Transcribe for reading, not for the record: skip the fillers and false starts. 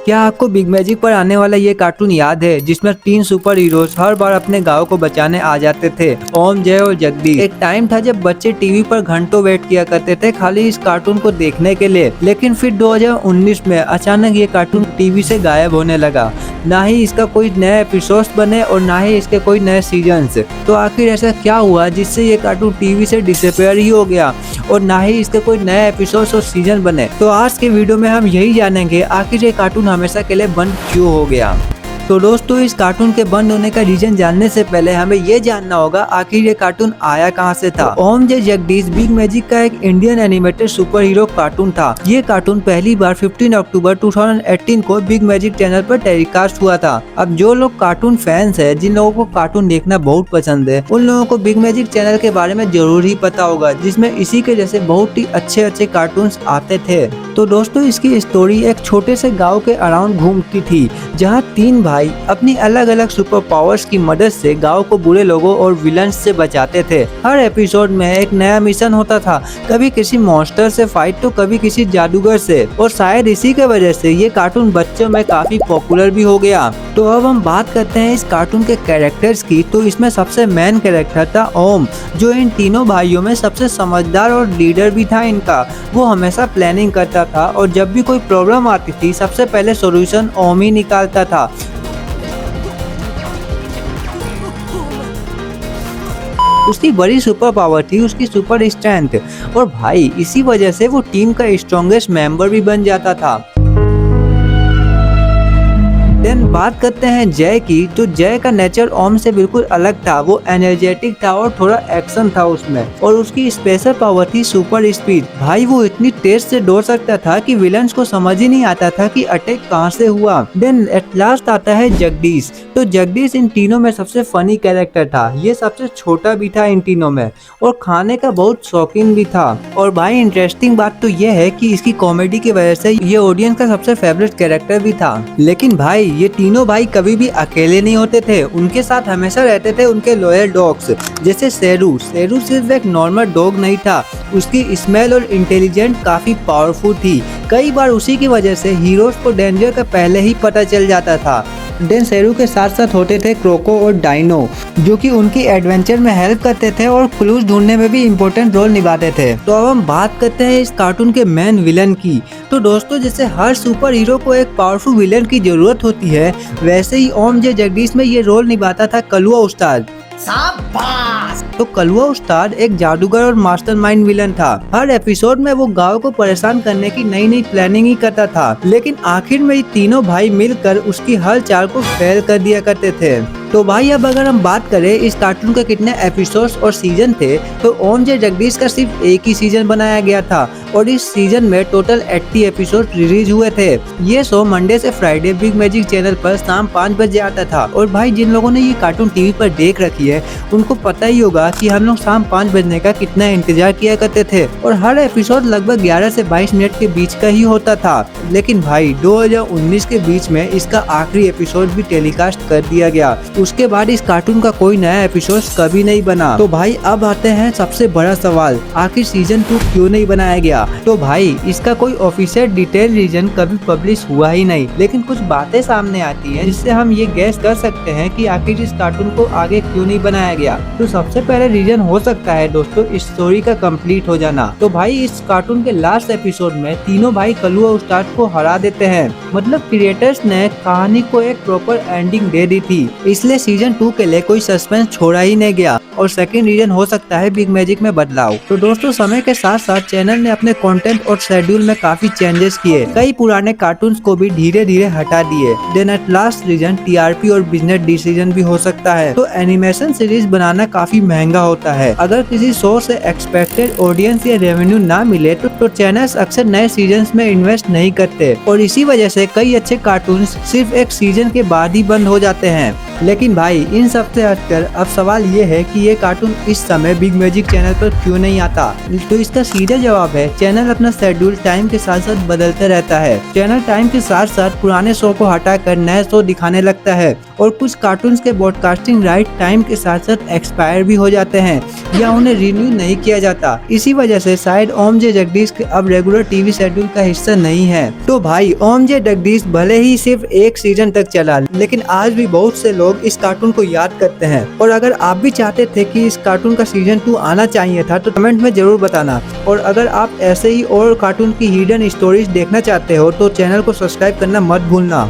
क्या आपको big magic पर आने वाला ये कार्टून याद है जिसमें 3 सुपर हीरोज हर बार अपने गांव को बचाने आ जाते थे? ओम, जय और जगदीश। एक टाइम था जब बच्चे टीवी पर घंटों वेट किया करते थे खाली इस कार्टून को देखने के लिए, लेकिन फिर 2019 में अचानक ये कार्टून टीवी से गायब होने लगा। ना ही इसका कोई नया एपिसोड्स बने और ना ही इसके कोई नए सीजन्स। तो आखिर ऐसा क्या हुआ जिससे ये कार्टून टीवी से डिसअपेयर ही हो गया और ना ही इसके कोई नए एपिसोड्स और सीजन बने? तो आज के वीडियो में हम यही जानेंगे आखिर ये कार्टून हमेशा के लिए बंद क्यों हो गया। तो दोस्तों, इस कार्टून के बंद होने का रीजन जानने से पहले हमें ये जानना होगा आखिर ये कार्टून आया कहाँ से था। तो ओम जय जगदीश बिग मैजिक का एक Indian animated super hero cartoon था। ये कार्टून पहली बार 15 अक्टूबर 2018 को बिग मैजिक चैनल पर टेलीकास्ट हुआ था। अब जो लोग कार्टून फैंस है, जिन लोगों को कार्टून देखना बहुत पसंद है, उन लोगों को बिग मैजिक चैनल के बारे में जरूर ही पता होगा, जिसमें इसी के जैसे बहुत ही अच्छे कार्टून आते थे। तो दोस्तों, इसकी स्टोरी एक छोटे से गाँव के अराउंड घूमती थी, जहाँ 3 भाई अपनी अलग अलग सुपर पावर्स की मदद से गांव को बुरे लोगों और विलन्स से बचाते थे। हर एपिसोड में एक नया मिशन होता था, कभी किसी मॉन्स्टर से फाइट तो कभी किसी जादूगर से, और शायद इसी के वजह से ये कार्टून बच्चों में काफी पॉपुलर भी हो गया। तो अब हम बात करते हैं इस कार्टून के कैरेक्टर्स की। तो इसमें सबसे मेन कैरेक्टर था ओम, जो इन तीनों भाइयों में सबसे समझदार और लीडर भी था इनका। वो हमेशा प्लानिंग करता था और जब भी कोई प्रॉब्लम आती थी सबसे पहले सॉल्यूशन ओम ही निकालता था। उसकी बड़ी सुपर पावर थी उसकी सुपर स्ट्रेंथ, और भाई इसी वजह से वो टीम का स्ट्रॉन्गेस्ट मेंबर भी बन जाता था। देन बात करते हैं जय की। तो जय का नेचर ओम से बिल्कुल अलग था। वो एनर्जेटिक था और थोड़ा एक्शन था उसमें, और उसकी स्पेशल पावर थी सुपर स्पीड। भाई वो इतनी तेज से दौड़ सकता था कि विलन्स को समझ ही नहीं आता था कि अटैक कहाँ से हुआ। देन एट लास्ट आता है जगदीश। तो जगदीश इन तीनों में सबसे फनी कैरेक्टर था। ये सबसे छोटा भी था इन तीनों में, और खाने का बहुत शौकीन भी था। और भाई इंटरेस्टिंग बात तो ये है कि इसकी कॉमेडी की वजह से ये ऑडियंस का सबसे फेवरेट कैरेक्टर भी था। लेकिन भाई ये तीनों भाई कभी भी अकेले नहीं होते थे, उनके साथ हमेशा रहते थे उनके लॉयल डॉग्स, जैसे शेरू। शेरू सिर्फ एक नॉर्मल डॉग नहीं था, उसकी स्मेल और इंटेलिजेंट काफी पावरफुल थी। कई बार उसी की वजह से हीरोज को डेंजर का पहले ही पता चल जाता था। देन शेरू के साथ साथ होते थे क्रोको और डायनो, जो कि उनकी एडवेंचर में हेल्प करते थे और क्लूज ढूंढने में भी इम्पोर्टेंट रोल निभाते थे। तो अब हम बात करते हैं इस कार्टून के मेन विलन की। तो दोस्तों, जैसे हर सुपर हीरो को एक पावरफुल विलन की जरूरत होती है, वैसे ही ओम जय जगदीश में ये रोल निभाता था कलुआ उस्ताद। तो कलुआ उस्ताद एक जादूगर और मास्टरमाइंड विलन था। हर एपिसोड में वो गांव को परेशान करने की नई प्लानिंग ही करता था, लेकिन आखिर में ये तीनों भाई मिलकर उसकी हर चाल को फेल कर दिया करते थे। तो भाई अब अगर हम बात करें इस कार्टून के कितने एपिसोड्स और सीजन थे, तो ओम जय जगदीश का सिर्फ एक ही सीजन बनाया गया था, और इस सीजन में टोटल 80 एपिसोड रिलीज हुए थे। ये शो मंडे से फ्राइडे बिग मैजिक चैनल पर शाम 5 बजे आता था। और भाई जिन लोगों ने ये कार्टून टीवी पर देख रखी है, उनको पता ही होगा कि हम लोग शाम 5 बजने का कितना इंतजार किया करते थे, और हर एपिसोड लगभग 11 से 22 मिनट के बीच का ही होता था। लेकिन भाई 2019 के बीच में इसका आखिरी एपिसोड भी टेलीकास्ट कर दिया गया। उसके बाद इस कार्टून का कोई नया एपिसोड कभी नहीं बना। तो भाई अब आते हैं सबसे बड़ा सवाल, आखिर सीजन 2 क्यों नहीं बनाया गया? तो भाई इसका कोई ऑफिशियल डिटेल रीजन कभी पब्लिश हुआ ही नहीं, लेकिन कुछ बातें सामने आती हैं जिससे हम ये गैस कर सकते हैं कि आखिर इस कार्टून को आगे क्यों नहीं बनाया गया। तो सबसे पहले रीजन हो सकता है दोस्तों स्टोरी का कंप्लीट हो जाना। तो भाई इस कार्टून के लास्ट एपिसोड में तीनों भाई कलुआ उस्ताद को हरा देते हैं, मतलब क्रिएटर्स ने कहानी को एक प्रॉपर एंडिंग दे दी थी, इसलिए सीजन 2 के लिए कोई सस्पेंस छोड़ा ही नहीं गया। और सेकंड रीजन हो सकता है बिग मैजिक में बदलाव। तो दोस्तों, समय के साथ साथ चैनल ने अपने कंटेंट और शेड्यूल में काफी चेंजेस किए, कई पुराने कार्टून्स को भी धीरे धीरे हटा दिए। Then at last reason TRP और बिजनेस डिसीजन भी हो सकता है। तो एनिमेशन सीरीज बनाना काफी महंगा होता है। अगर किसी शो से एक्सपेक्टेड ऑडियंस या रेवेन्यू ना मिले तो चैनल्स अक्सर नए सीजन में इन्वेस्ट नहीं करते, और इसी वजह से कई अच्छे कार्टून्स सिर्फ एक सीजन के बाद ही बंद हो जाते हैं। लेकिन भाई इन सब से हटकर अब सवाल ये है कि ये कार्टून इस समय बिग मैजिक चैनल पर क्यों नहीं आता। तो इसका सीधा जवाब है, चैनल अपना शेड्यूल टाइम के साथ साथ बदलते रहता है। चैनल टाइम के साथ साथ पुराने शो को हटाकर नए शो दिखाने लगता है और कुछ कार्टून्स के ब्रॉडकास्टिंग राइट टाइम के साथ साथ एक्सपायर भी हो जाते हैं या उन्हें रिन्यू नहीं किया जाता। इसी वजह से शायद ओम जे जगदीश अब रेगुलर टीवी शेड्यूल का हिस्सा नहीं है। तो भाई ओम जे जगदीश भले ही सिर्फ एक सीजन तक चला, लेकिन आज भी बहुत से लोग इस कार्टून को याद करते हैं। और अगर आप भी चाहते थे कि इस कार्टून का सीजन 2 आना चाहिए था तो कमेंट में जरूर बताना। और अगर आप ऐसे ही और कार्टून की हिडन स्टोरीज देखना चाहते हो तो चैनल को सब्सक्राइब करना मत भूलना।